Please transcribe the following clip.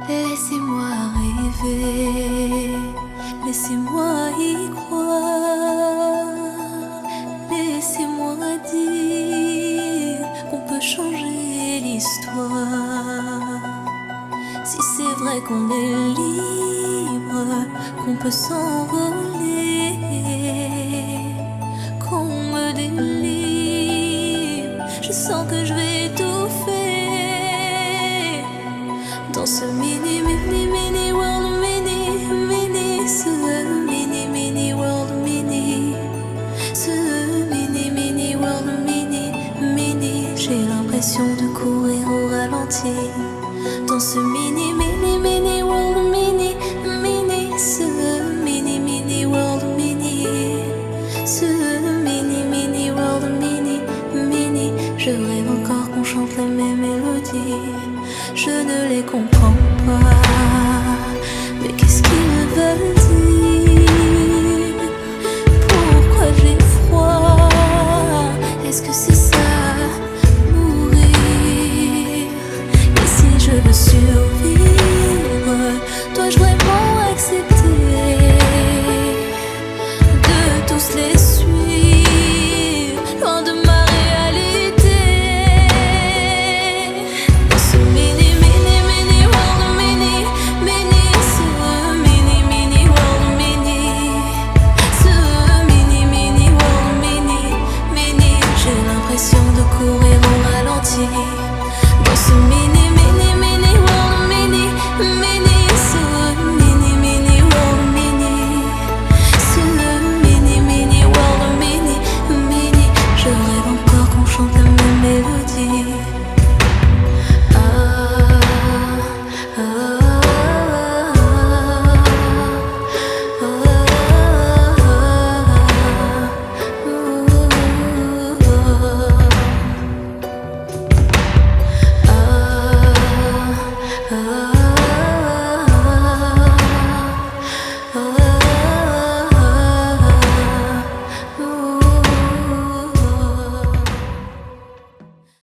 Laissez-moi rêver, laissez-moi y croire, laissez-moi dire qu'on peut changer l'histoire. Si c'est vrai qu'on est libre, qu'on peut s'envoler, qu'on me délivre, je sens que je vais étouffer dans ce mini world, ce mini world, ce mini world, j'ai l'impression de courir au ralenti dans ce mini world, ce mini world, ce mini world, je rêve encore qu'on chante les mêmes mélodies. Je ne les comprends pas, mais qu'est-ce qu'ils veulent dire? Pourquoi j'ai froid? Est-ce que c'est ça, mourir? Et si je veux survivre, dois-je vraiment accepter de tous les suivre, loin de ma réalité? Dans ce mini world, ce mini world, ce mini world, j'ai l'impression de courir au ralenti dans ce mini world, ce mini world, ce mini world, je rêve encore qu'on chante la même mélodie.